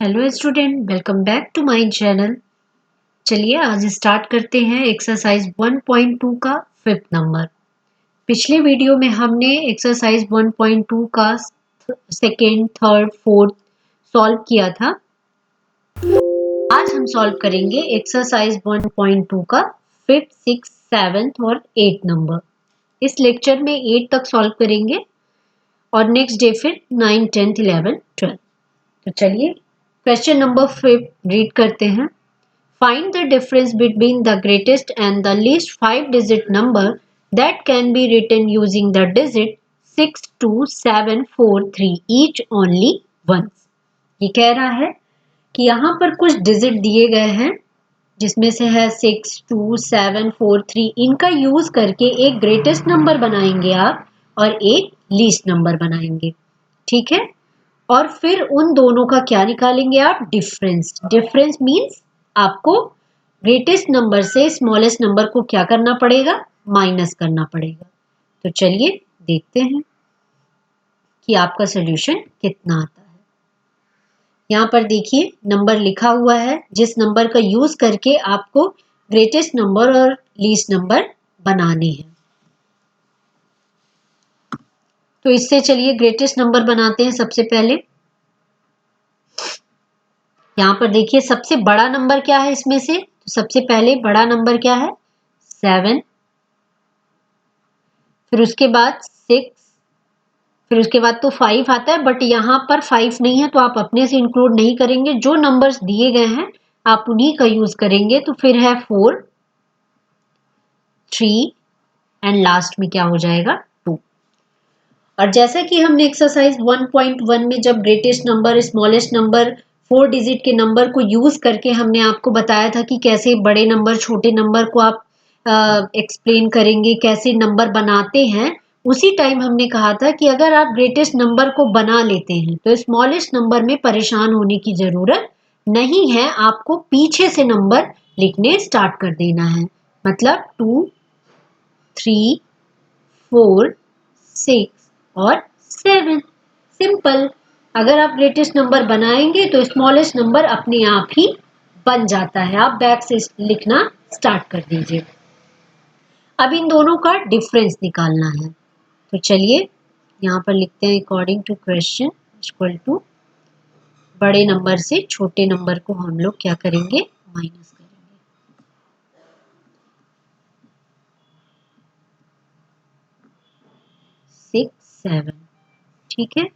Hello student, welcome back to my channel. चलिए आज start करते हैं एक्सरसाइज 1.2 का फिफ्थ नंबर। पिछले वीडियो में हमने एक्सरसाइज 1.2 का सेकेंड, थर्ड, फोर्थ सॉल्व किया था। आज हम सॉल्व करेंगे एक्सरसाइज 1.2 का फिफ्थ, सिक्स, सेवेंथ और एट नंबर। इस लेक्चर में 8 तक सॉल्व करेंगे और नेक्स्ट डे फिर 9, 10, 11, 12। तो चलिए क्वेश्चन नंबर 5 रीड करते हैं। Find the difference between the greatest and the least 5-digit number that can be written using the digit 6, 2, 7, 4, 3 each only once। ये कह रहा है कि यहाँ पर कुछ डिजिट दिए गए हैं जिसमें से है 6, 2, 7, 4, 3। इनका यूज करके एक ग्रेटेस्ट नंबर बनाएंगे आप और एक लीस्ट नंबर बनाएंगे, ठीक है। और फिर उन दोनों का क्या निकालेंगे आप? डिफरेंस। डिफरेंस मीन्स आपको ग्रेटेस्ट नंबर से स्मॉलेस्ट नंबर को क्या करना पड़ेगा? माइनस करना पड़ेगा। तो चलिए देखते हैं कि आपका सॉल्यूशन कितना आता है। यहाँ पर देखिए नंबर लिखा हुआ है जिस नंबर का यूज करके आपको ग्रेटेस्ट नंबर और लीस्ट नंबर बनाने हैं। तो इससे चलिए ग्रेटेस्ट नंबर बनाते हैं सबसे पहले। यहाँ पर देखिए सबसे बड़ा नंबर क्या है इसमें से? तो सबसे पहले बड़ा नंबर क्या है? 7। फिर उसके बाद 6, फिर उसके बाद तो 5 आता है, बट यहाँ पर 5 नहीं है तो आप अपने से इंक्लूड नहीं करेंगे। जो नंबर्स दिए गए हैं आप उन्हीं का यूज करेंगे। तो फिर है 4, 3 एंड लास्ट में क्या हो जाएगा? 2। और जैसा कि हमने एक्सरसाइज 1.1 में जब greatest number, smallest number, 4 digit के नंबर को यूज करके हमने आपको बताया था कि कैसे बड़े नंबर छोटे नंबर को आप एक्सप्लेन करेंगे, कैसे नंबर बनाते हैं। उसी टाइम हमने कहा था कि अगर आप ग्रेटेस्ट नंबर को बना लेते हैं तो स्मॉलेस्ट नंबर में परेशान होने की जरूरत नहीं है। आपको पीछे से नंबर लिखने स्टार्ट कर देना है। मतलब 2, 3, 4, 6 और 7। सिंपल। अगर आप ग्रेटेस्ट नंबर बनाएंगे तो स्मॉलेस्ट नंबर अपने आप ही बन जाता है। आप बैक से लिखना स्टार्ट कर दीजिए। अब इन दोनों का डिफरेंस निकालना है। तो चलिए यहाँ पर लिखते हैं according to question equal to बड़े नंबर से छोटे नंबर को हम लोग क्या करेंगे? माइनस करेंगे। 6, 7, ठीक है।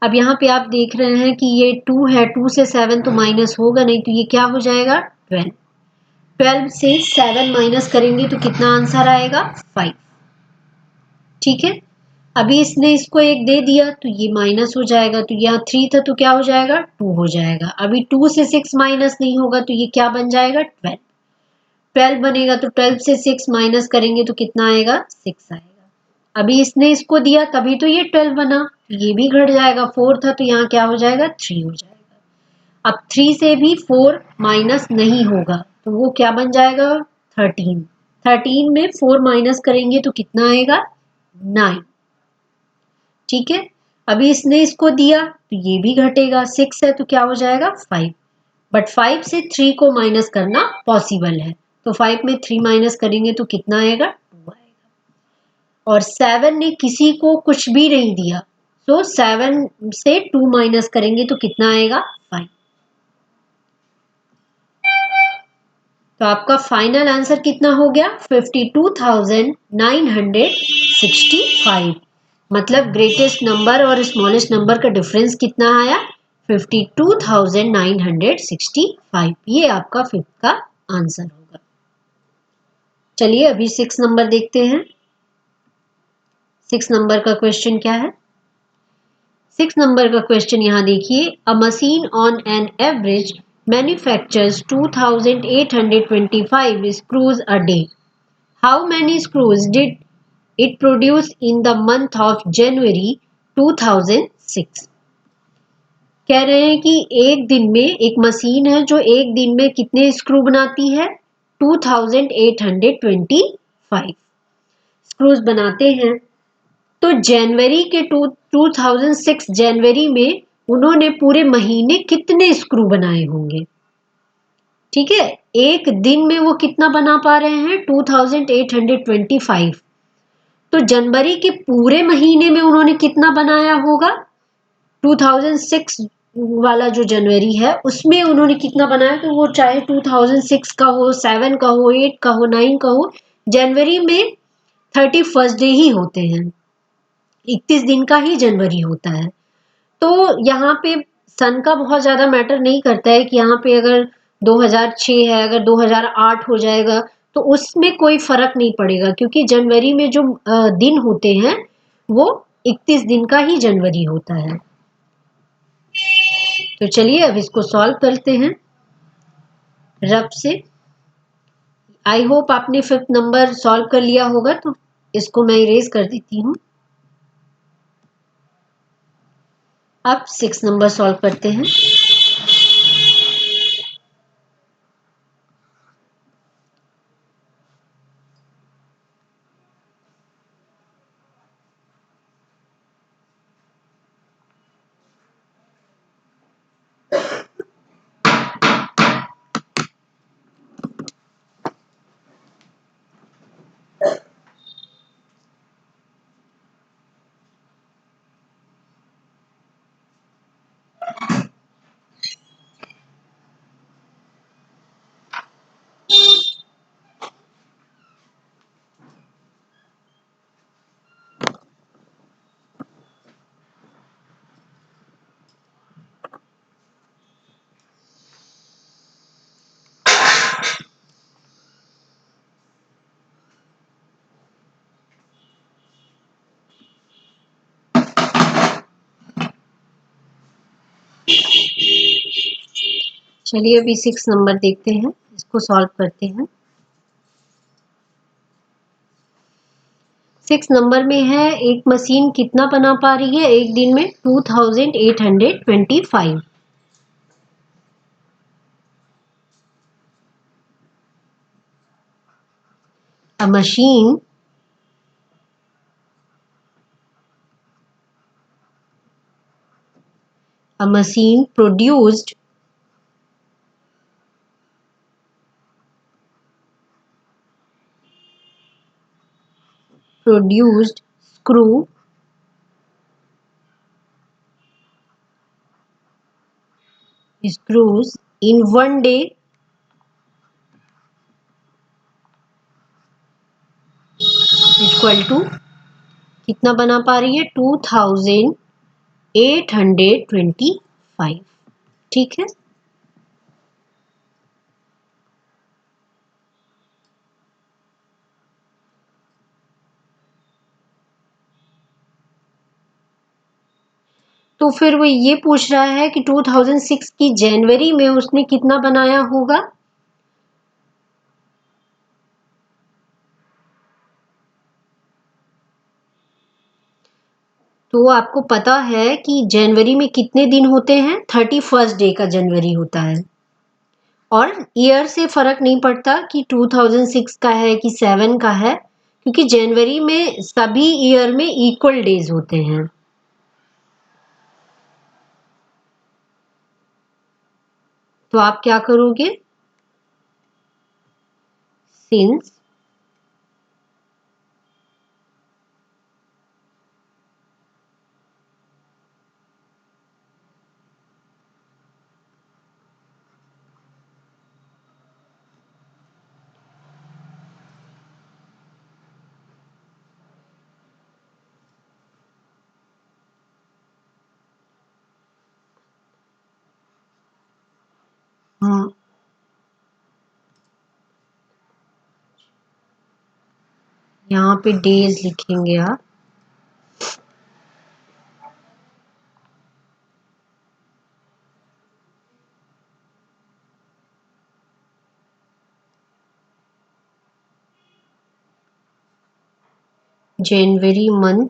अब यहाँ पे आप देख रहे हैं कि ये 2 है, 2 से 7 तो माइनस होगा नहीं, तो ये क्या हो जाएगा? 12। 12 से 7 माइनस करेंगे तो कितना आंसर आएगा? 5, ठीक है। अभी इसने इसको एक दे दिया तो ये माइनस हो जाएगा। तो यहाँ 3 था तो क्या हो जाएगा? 2 हो जाएगा। अभी 2 से 6 माइनस नहीं होगा तो ये क्या बन जाएगा? 12। 12 बनेगा तो 12 से 6 माइनस करेंगे तो कितना आएगा? 6 आएगा। अभी इसने इसको दिया तभी तो ये 12 बना, ये भी घट जाएगा। 4 था तो यहाँ क्या हो जाएगा? 3 हो जाएगा। अब 3 से भी 4 माइनस नहीं होगा तो वो क्या बन जाएगा? 13। 13 में 4 माइनस करेंगे तो कितना आएगा? 9, ठीक है। अभी इसने इसको दिया तो ये भी घटेगा। 6 है तो क्या हो जाएगा? 5। बट 5 से 3 को माइनस करना पॉसिबल है तो 5 में 3 माइनस करेंगे तो कितना आएगा? 2 आएगा। और 7 ने किसी को कुछ भी नहीं दिया तो 7 से 2 माइनस करेंगे तो कितना आएगा? 5। तो आपका फाइनल आंसर कितना हो गया? 52,965। मतलब ग्रेटेस्ट नंबर और स्मॉलेस्ट नंबर का डिफरेंस कितना आया? 52,965। ये आपका फिफ्थ का आंसर होगा। चलिए अभी 6 नंबर देखते हैं। 6 नंबर का क्वेश्चन क्या है? 6 नंबर का क्वेश्चन यहाँ देखिए। अ machine on an average manufactures 2,825 screws a day. How many screws did it produce in the month of January 2006? कह रहे हैं कि एक दिन में एक मशीन है जो एक दिन में कितने स्क्रू बनाती है? 2,825 स्क्रूज बनाते हैं। तो जनवरी के 2006 जनवरी में उन्होंने पूरे महीने कितने स्क्रू बनाए होंगे। ठीक है, एक दिन में वो कितना बना पा रहे हैं, 2825। तो जनवरी के पूरे महीने में उन्होंने कितना बनाया होगा, 2006 वाला जो जनवरी है उसमें उन्होंने कितना बनाया, तो वो चाहे 2006 का हो, 7 का हो, 8 का हो, 9 का हो, जनवरी में 31 डे ही होते हैं, 31 दिन का ही जनवरी होता है। तो यहाँ पे सन का बहुत ज्यादा मैटर नहीं करता है कि यहाँ पे अगर 2006 है, अगर 2008 हो जाएगा तो उसमें कोई फर्क नहीं पड़ेगा, क्योंकि जनवरी में जो दिन होते हैं वो 31 दिन का ही जनवरी होता है। तो चलिए अब इसको सॉल्व करते हैं रफ से। आई होप आपने 5th नंबर सॉल्व कर लिया होगा, तो इसको मैं इरेज कर देती हूँ। अब 6th नंबर सॉल्व करते हैं। चलिए अभी 6 नंबर देखते हैं, इसको सॉल्व करते हैं। 6 नंबर में है, एक मशीन कितना बना पा रही है एक दिन में, 2825। A machine a machine produced screws in one day equal to कितना बना पा रही है, 2825। ठीक है, तो फिर वो ये पूछ रहा है कि 2006 की जनवरी में उसने कितना बनाया होगा। तो आपको पता है कि जनवरी में कितने दिन होते हैं, 31 डे का जनवरी होता है, और ईयर से फर्क नहीं पड़ता कि 2006 का है कि 7 का है, क्योंकि जनवरी में सभी ईयर में इक्वल डेज होते हैं। तो आप क्या करोगे, सिंस यहाँ पे डेज लिखेंगे आप, जनवरी मंथ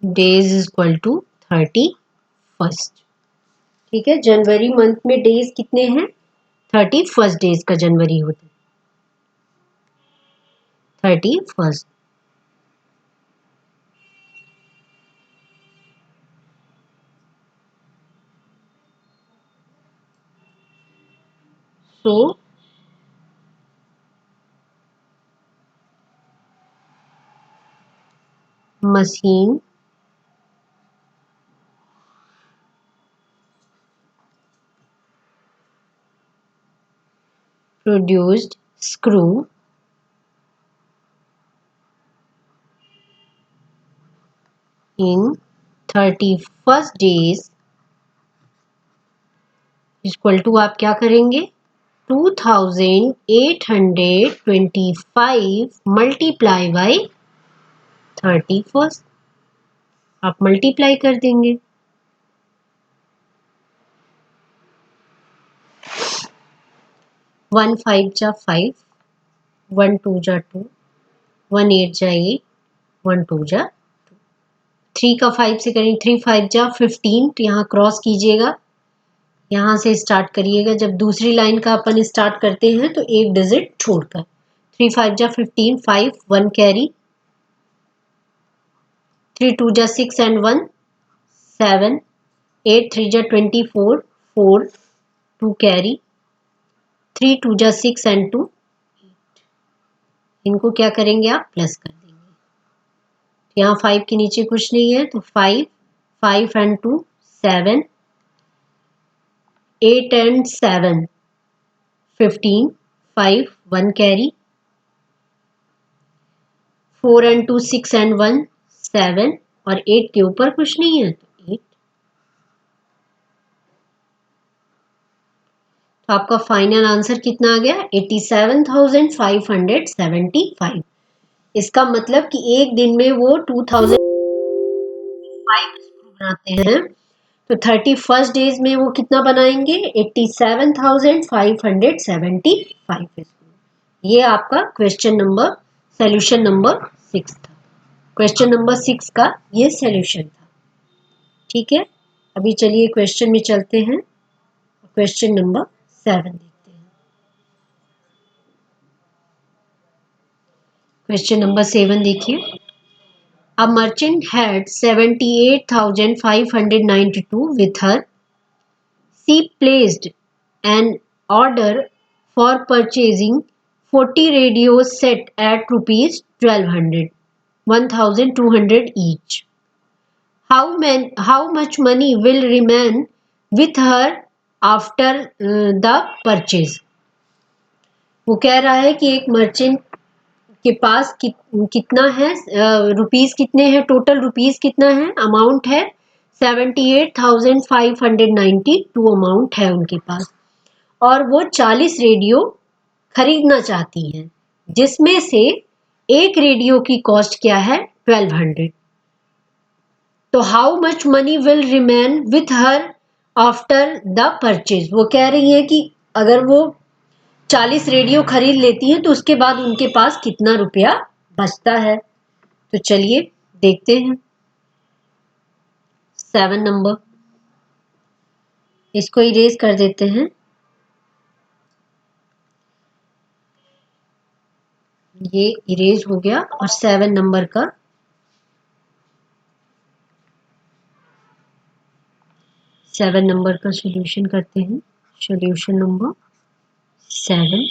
डेज इक्वल टू 31। ठीक है, जनवरी मंथ में डेज कितने हैं, 31 डेज का जनवरी होता है, 31। So machine produced screw in 31 days equal to आप क्या करेंगे 2825 मल्टीप्लाई बाई 31। आप मल्टीप्लाई कर देंगे। 1 5 जा 5, 1 2 जा 2, 1 8 जा 8, 1 2 जा 3 का 5 से करेंगे 3 5 जा 15, तो यहाँ क्रॉस कीजिएगा, यहाँ से स्टार्ट करिएगा। जब दूसरी लाइन का अपन स्टार्ट करते हैं तो एक डिजिट छोड़कर 3 5 जा 15, 5 1 कैरी, 3 2 जा 6 एंड 1 7, 8 3 जा 24, 4 2 कैरी, 3 2 जा 6 एंड 2, इनको क्या करेंगे आप प्लस कर देंगे। यहाँ 5 के नीचे कुछ नहीं है तो 5 5 and 2 7, 8 and 7 15, 5 1 carry, 4 and 2 6 and 1 7, और 8 के ऊपर कुछ नहीं है तो 8। तो आपका फाइनल आंसर कितना आ गया 87,575। इसका मतलब कि एक दिन में वो 2005 स्क्रू बनाते हैं, तो 31 डेज में वो कितना बनाएंगे 87,575 स्क्रू। ये आपका क्वेश्चन नंबर सॉल्यूशन नंबर 6 था। क्वेश्चन नंबर 6 का ये सॉल्यूशन था। ठीक है, अभी चलिए क्वेश्चन में चलते हैं। क्वेश्चन नंबर 7 देखते हैं। क्वेश्चन नंबर 7 देखिए। A merchant had 78,592 with her. She placed an order for purchasing 40 radio set at rupees 1200, 1,200 each. How much money will remain with her after the purchase? वो कह रहा है कि एक मर्चेंट के पास कितना है, रुपीस कितने हैं, टोटल रुपीस कितना है, अमाउंट है 78,592 अमाउंट है उनके पास, और वो 40 रेडियो खरीदना चाहती हैं, जिसमें से एक रेडियो की कॉस्ट क्या है 1200। तो how much money will remain with her after the purchase? वो कह रही है कि अगर वो 40 रेडियो खरीद लेती हैं तो उसके बाद उनके पास कितना रुपया बचता है। तो चलिए देखते हैं। 7 नंबर, इसको इरेज कर देते हैं। ये इरेज हो गया, और 7 नंबर का सॉल्यूशन करते हैं। Solution number 7।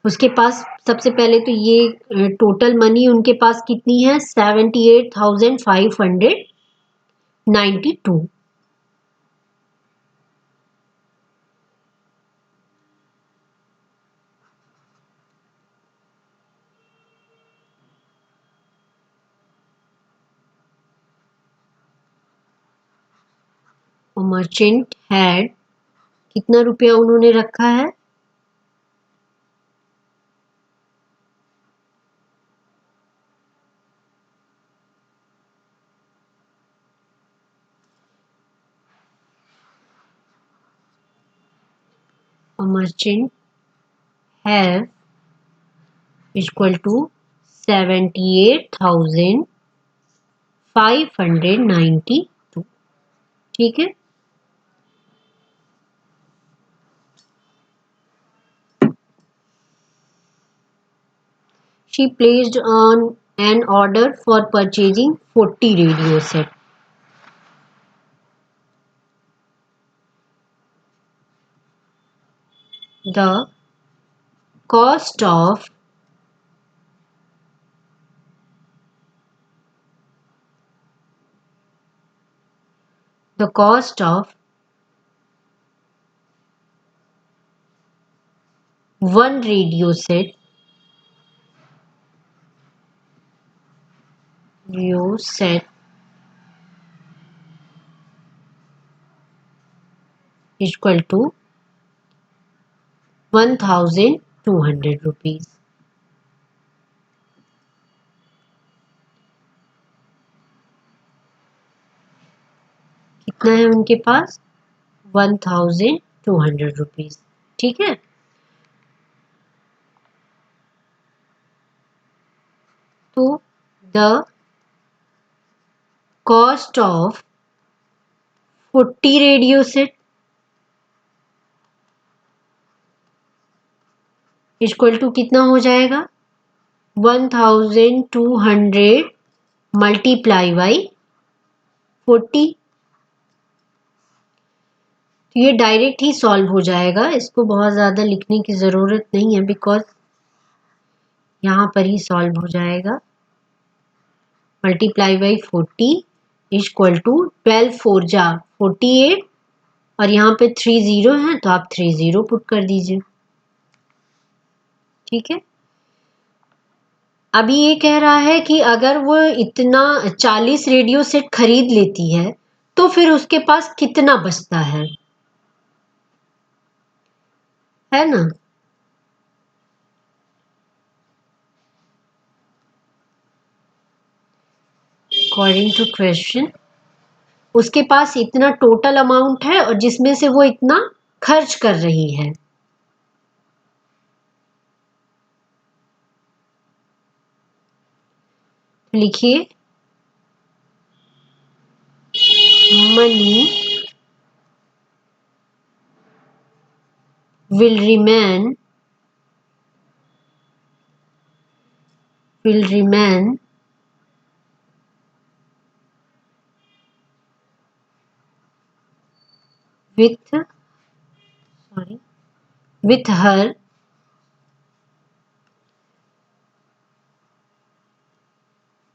उसके पास सबसे पहले तो ये टोटल मनी उनके पास कितनी है 78,592। और मर्चेंट हैड कितना रुपया उन्होंने रखा है a merchant have equal to 78,592 592। ठीक है, she placed on an order for purchasing 40 radio set. The cost of one radio set equal to 1200 rupees. कितना है उनके पास? 1200 रुपीज। ठीक है, तो the cost of 40 radio set equal to कितना हो जाएगा? 1200 मल्टीप्लाई बाई 40। तो ये डायरेक्ट ही सॉल्व हो जाएगा, इसको बहुत ज़्यादा लिखने की ज़रूरत नहीं है बिकॉज यहाँ पर ही सॉल्व हो जाएगा। मल्टीप्लाई बाई 40 इक्वल टू 12 4 जा 48 और यहाँ पे 3 0 है तो आप 3 0 पुट कर दीजिए। ठीक है, अभी ये कह रहा है कि अगर वो इतना 40 रेडियो सेट खरीद लेती है तो फिर उसके पास कितना बचता है ना? अकॉर्डिंग टू क्वेश्चन उसके पास इतना टोटल अमाउंट है और जिसमें से वो इतना खर्च कर रही है। लिखिए, money will remain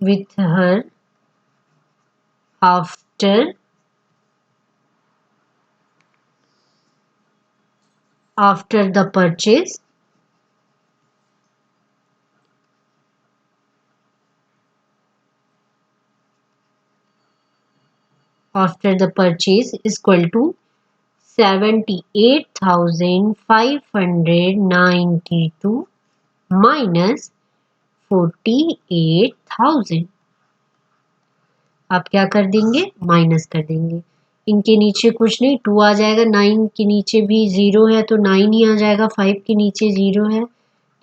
with her after the purchase is equal to 78,592 minus 48,000। आप क्या कर देंगे? माइनस कर देंगे। इनके नीचे कुछ नहीं, 2 आ जाएगा, 9 के नीचे भी 0 है तो 9 ही आ जाएगा, 5 के नीचे 0 है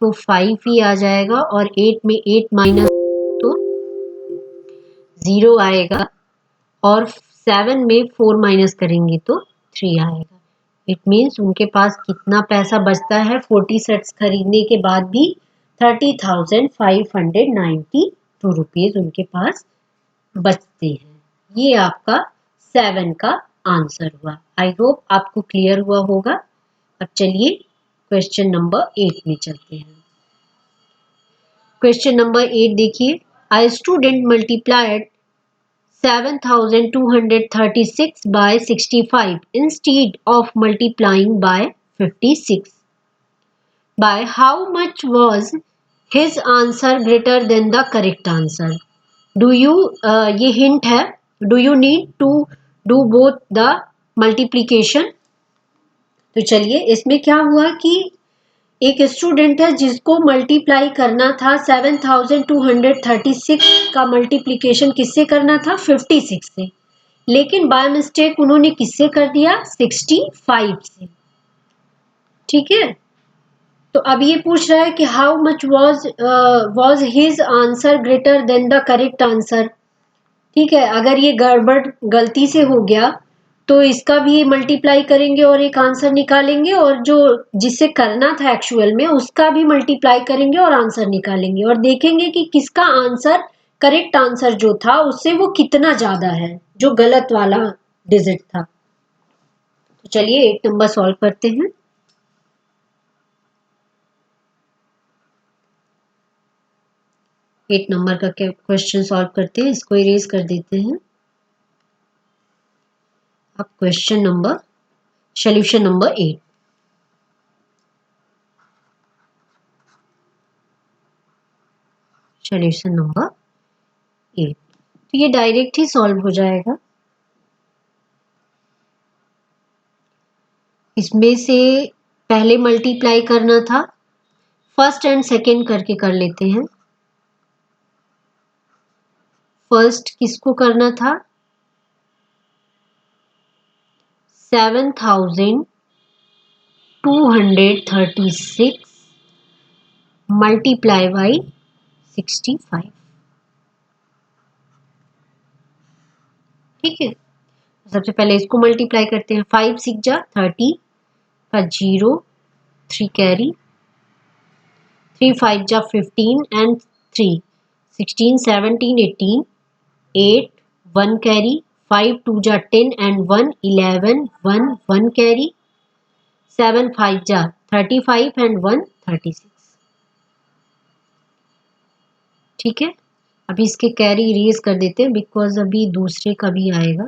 तो 5 ही आ जाएगा और 8 में 8 माइनस तो 0 आएगा और 7 में 4 माइनस करेंगे तो 3 आएगा। इट मीन्स उनके पास कितना पैसा बचता है 40 सेट्स खरीदने के बाद भी? 30,592 रुपीज उनके पास बचते हैं। ये आपका 7 का आंसर हुआ। आई होप आपको क्लियर हुआ होगा। अब चलिए क्वेश्चन नंबर 8 में चलते हैं। क्वेश्चन नंबर 8 देखिए, a student multiplied 7,236 by 65 instead of multiplying by 56. By how much was his answer greater than the correct answer? Do you ये hint है, do you need to do both the multiplication? तो चलिए इसमें क्या हुआ कि एक स्टूडेंट है जिसको मल्टीप्लाई करना था 7,236 का मल्टीप्लिकेशन किससे करना था? 56 से, लेकिन बाय मिस्टेक उन्होंने किससे कर दिया? 65 से। ठीक है, तो अब ये पूछ रहा है कि how much was his answer greater than the correct answer. ठीक है, अगर ये गड़बड़ गलती से हो गया तो इसका भी मल्टीप्लाई करेंगे और एक आंसर निकालेंगे, और जो जिससे करना था एक्चुअल में उसका भी मल्टीप्लाई करेंगे और आंसर निकालेंगे, और देखेंगे कि किसका आंसर, करेक्ट आंसर जो था उससे वो कितना ज्यादा है, जो गलत वाला डिजिट था। तो चलिए 8 नंबर सॉल्व करते हैं। एट नंबर का क्वेश्चन सॉल्व करते हैं, इसको इरेज कर देते हैं। अब question number, solution number 8। Solution number 8, तो ये डायरेक्ट ही सॉल्व हो जाएगा। इसमें से पहले मल्टीप्लाई करना था, फर्स्ट एंड सेकेंड करके कर लेते हैं। फर्स्ट किसको करना था, 7236 मल्टीप्लाई बाई 65। ठीक है, सबसे पहले इसको मल्टीप्लाई करते हैं। 5 6 जा 30 का 0, 3 कैरी, 3 5 जा 15 एंड 3 16 17 18 8 1 कैरी, 5 2 जा 10 एंड 1 11 1 1 कैरी, 7 5 जा 35 एंड 1 36। ठीक है, अभी इसके कैरी इरेज कर देते हैं बिकॉज अभी दूसरे का भी आएगा।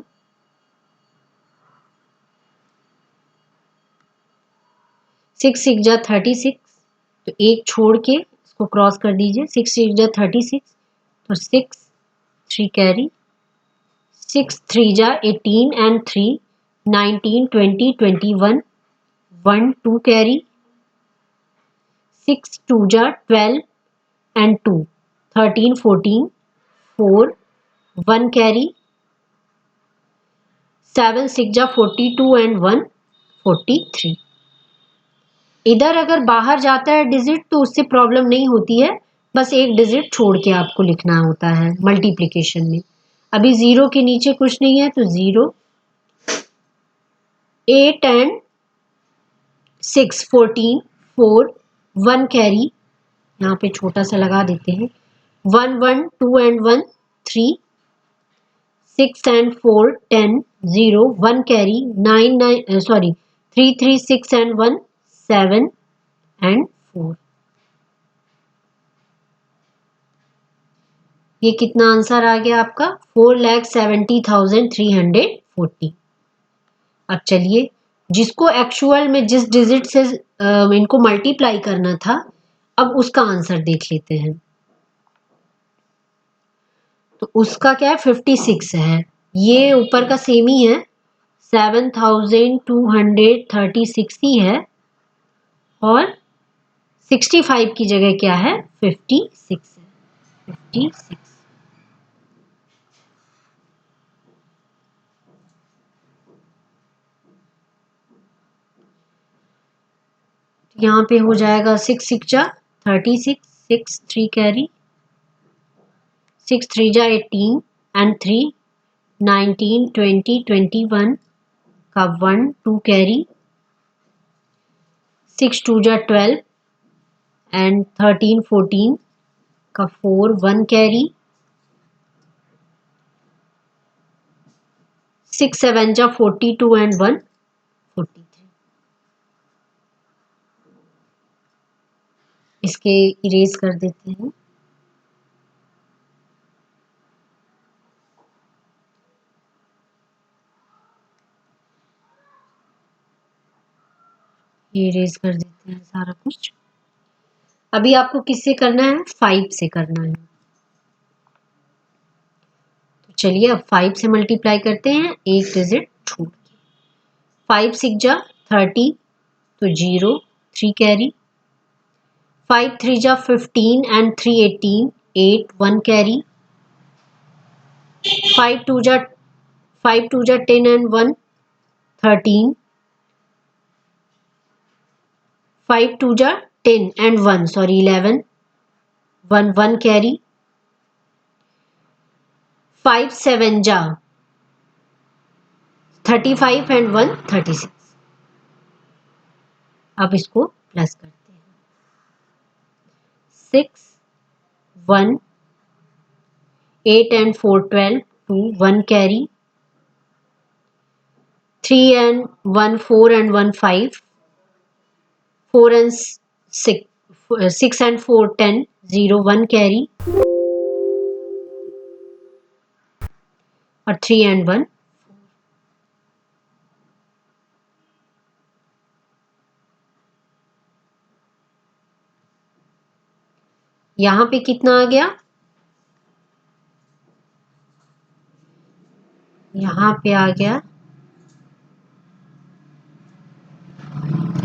सिक्स सिक्स जा 36, तो एक छोड़ के इसको क्रॉस कर दीजिए। 6 6 जा 36, तो 6 3 कैरी, 6 3 जा 18 एंड 3 19 20 21 1 2 कैरी, 6 2 जा 12 एंड 2 13 14 4 1 कैरी, 7 6 जा 42 एंड 1 43। इधर अगर बाहर जाता है डिजिट तो उससे प्रॉब्लम नहीं होती है, बस एक डिजिट छोड़ के आपको लिखना होता है मल्टीप्लिकेशन में। अभी 0 के नीचे कुछ नहीं है, तो 0 8 एंड 6 14 4 1 कैरी, यहाँ पे छोटा सा लगा देते हैं। 1 1 2 and 1 3 6 and 4 10 0 1 carry, 9 9 sorry 3 3 6 and 1 7 and 4। ये कितना आंसर आ गया आपका, 4,70,340। अब चलिए जिसको एक्चुअल में जिस डिजिट से इनको मल्टीप्लाई करना था, अब उसका आंसर देख लेते हैं। तो उसका क्या है, 56 है। ये ऊपर का सेम ही है, 7,236 ही है, और 65 की जगह क्या है, 56 है। 56। यहाँ पे हो जाएगा 6 6 जा 36, 6 3 कैरी, 6 3 जा 18 एंड 3 19 20 21 का 1 2 कैरी, 6 2 जा 12 एंड 13 14 का 4 1 कैरी, 6 7 जा 42 एंड 1 43। इसके इरेज कर देते हैं। ये इरेज कर देते हैं सारा कुछ। अभी आपको किससे करना है, 5 से करना है। तो चलिए अब 5 से मल्टीप्लाई करते हैं, एक डिजिट छोड़ के। 5 6 जा 30, तो 0 3 कैरी, 5 3 जा 15 एंड 3 18 8 1 कैरी, 5 2 जा 10 एंड 1 13, 5 2 जा 10 एंड 1 सॉरी 11 1 1 कैरी, 5 7 जा 35 एंड 1 36। अब इसको प्लस करते हैं। 6 1 8 and 4 12 2 1 carry 3 and 1 4 and 1 5 4 and 6 and 4 10 0 1 carry और 3 and 1 यहां पे कितना आ गया, यहां पे आ गया,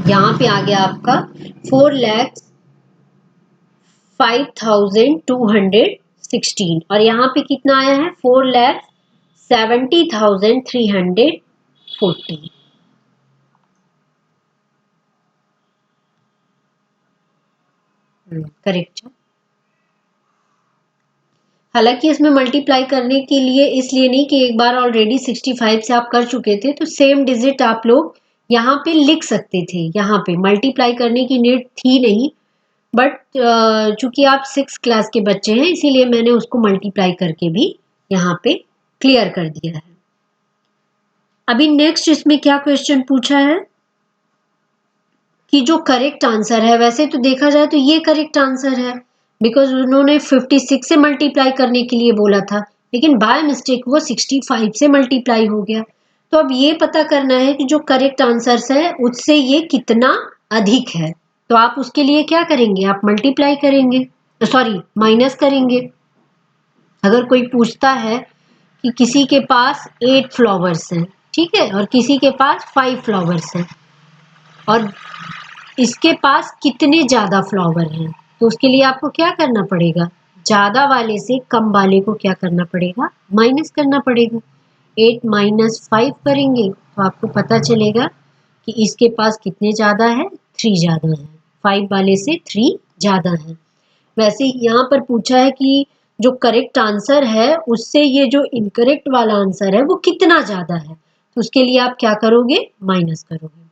यहां पे आ गया आपका 4,05,216 और यहां पे कितना आया है 4,70,340। करेक्ट। हालांकि इसमें मल्टीप्लाई करने के लिए इसलिए नहीं कि एक बार ऑलरेडी 65 से आप कर चुके थे तो सेम डिजिट आप लोग यहाँ पे लिख सकते थे, यहाँ पे मल्टीप्लाई करने की नीड थी नहीं, बट चूंकि आप 6 क्लास के बच्चे हैं इसीलिए मैंने उसको मल्टीप्लाई करके भी यहाँ पे क्लियर कर दिया है। अभी नेक्स्ट इसमें क्या क्वेश्चन पूछा है कि जो करेक्ट आंसर है, वैसे तो देखा जाए तो ये करेक्ट आंसर है बिकॉज उन्होंने 56 से मल्टीप्लाई करने के लिए बोला था, लेकिन बाय मिस्टेक वो 65 से मल्टीप्लाई हो गया। तो अब ये पता करना है कि जो करेक्ट आंसर है उससे ये कितना अधिक है, तो आप उसके लिए क्या करेंगे, आप मल्टीप्लाई करेंगे, सॉरी माइनस करेंगे। अगर कोई पूछता है कि किसी के पास 8 फ्लावर्स हैं, ठीक है, और किसी के पास 5 फ्लावर्स हैं और इसके पास कितने ज्यादा फ्लावर हैं, तो उसके लिए आपको क्या करना पड़ेगा, ज्यादा वाले से कम वाले को क्या करना पड़ेगा, माइनस करना पड़ेगा। 8 माइनस 5 करेंगे तो आपको पता चलेगा कि इसके पास कितने ज्यादा है, 3 ज्यादा है, 5 वाले से 3 ज्यादा है। वैसे यहाँ पर पूछा है कि जो करेक्ट आंसर है उससे ये जो इनकरेक्ट वाला आंसर है वो कितना ज्यादा है, तो उसके लिए आप क्या करोगे, माइनस करोगे।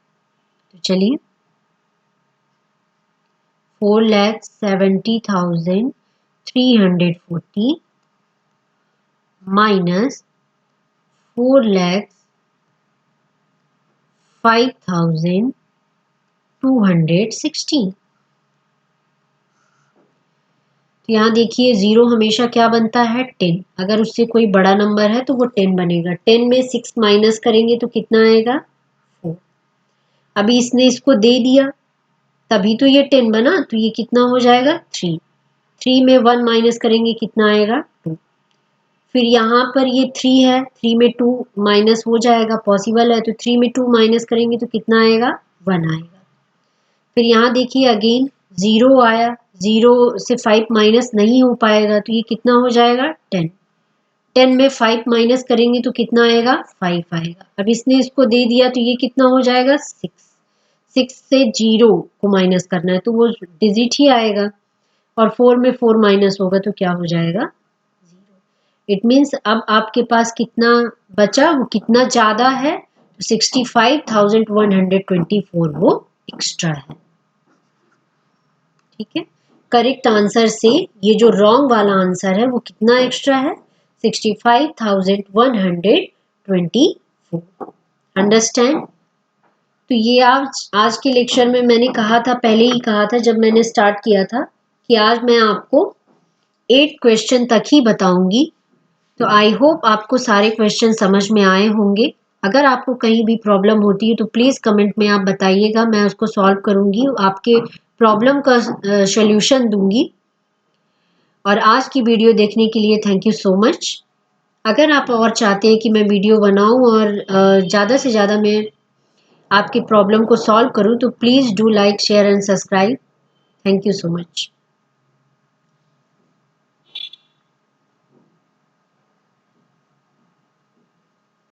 तो चलिए 4,70,340 माइनस 4,05,216। तो यहाँ देखिए जीरो हमेशा क्या बनता है, 10। अगर उससे कोई बड़ा नंबर है तो वो 10 बनेगा। 10 में 6 माइनस करेंगे तो कितना आएगा, 4। अभी इसने इसको दे दिया तभी तो ये 10 बना, तो ये कितना हो जाएगा, 3। 3 में 1 माइनस करेंगे कितना आएगा, 2। फिर यहाँ पर ये 3 है, 3 में 2 माइनस हो जाएगा, पॉसिबल है, तो 3 में 2 माइनस करेंगे तो कितना आएगा, 1 आएगा। फिर यहाँ देखिए अगेन 0 आया, 0 से 5 माइनस नहीं हो पाएगा तो ये कितना हो जाएगा, 10। 10 में 5 माइनस करेंगे तो कितना आएगा, 5 आएगा। अब इसने इसको दे दिया तो ये कितना हो जाएगा, 6। 6 से 0 को माइनस करना है तो वो डिजिट ही आएगा, और 4 में 4 माइनस होगा तो क्या हो जाएगा, 0। इट मीन्स अब आपके पास कितना बचा, वो कितना ज्यादा है, 65,124 वो एक्स्ट्रा है। ठीक है, करेक्ट आंसर से ये जो रॉन्ग वाला आंसर है वो कितना एक्स्ट्रा है, 65,124। अंडरस्टैंड। तो ये आज के लेक्चर में मैंने कहा था, पहले ही कहा था जब मैंने स्टार्ट किया था कि आज मैं आपको 8 क्वेश्चन तक ही बताऊंगी। तो आई होप आपको सारे क्वेश्चन समझ में आए होंगे। अगर आपको कहीं भी प्रॉब्लम होती है तो प्लीज कमेंट में आप बताइएगा, मैं उसको सॉल्व करूंगी, आपके प्रॉब्लम का सॉल्यूशन दूंगी। और आज की वीडियो देखने के लिए थैंक यू सो मच। अगर आप और चाहते हैं कि मैं वीडियो बनाऊं और ज़्यादा से ज़्यादा मैं आपकी प्रॉब्लम को सॉल्व करूं तो please do like share and subscribe. Thank you so much.